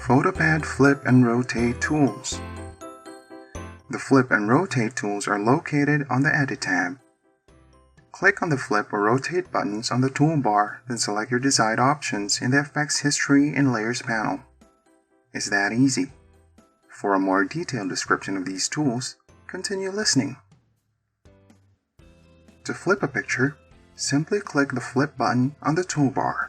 PhotoPad Flip and Rotate Tools. The Flip and Rotate tools are located on the Edit tab. Click on the Flip or Rotate buttons on the toolbar, then select your desired options in the Effects History and Layers panel. It's that easy. For a more detailed description of these tools, continue listening. To flip a picture, simply click the Flip button on the toolbar.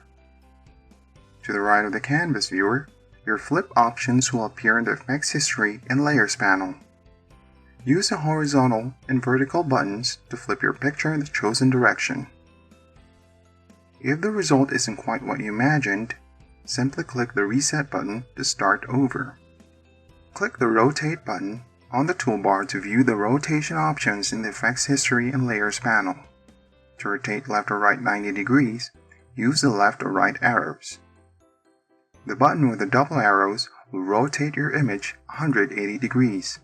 To the right of the canvas viewer, your flip options will appear in the Effects History and Layers panel. Use the horizontal and vertical buttons to flip your picture in the chosen direction. If the result isn't quite what you imagined, simply click the Reset button to start over. Click the Rotate button on the toolbar to view the rotation options in the Effects History and Layers panel. To rotate left or right 90 degrees, use the left or right arrows. The button with the double arrows will rotate your image 180 degrees.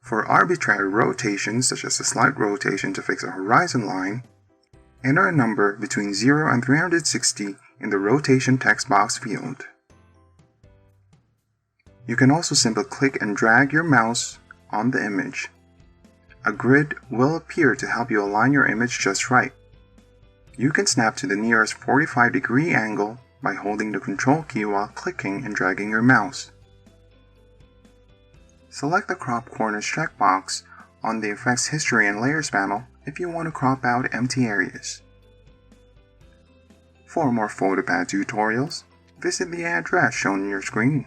For arbitrary rotations, such as a slight rotation to fix a horizon line, enter a number between 0 and 360 in the rotation text box field. You can also simply click and drag your mouse on the image. A grid will appear to help you align your image just right. You can snap to the nearest 45-degree angle by holding the Control key while clicking and dragging your mouse. Select the Crop Corners checkbox on the Effects History and Layers panel if you want to crop out empty areas. For more PhotoPad tutorials, visit the address shown on your screen.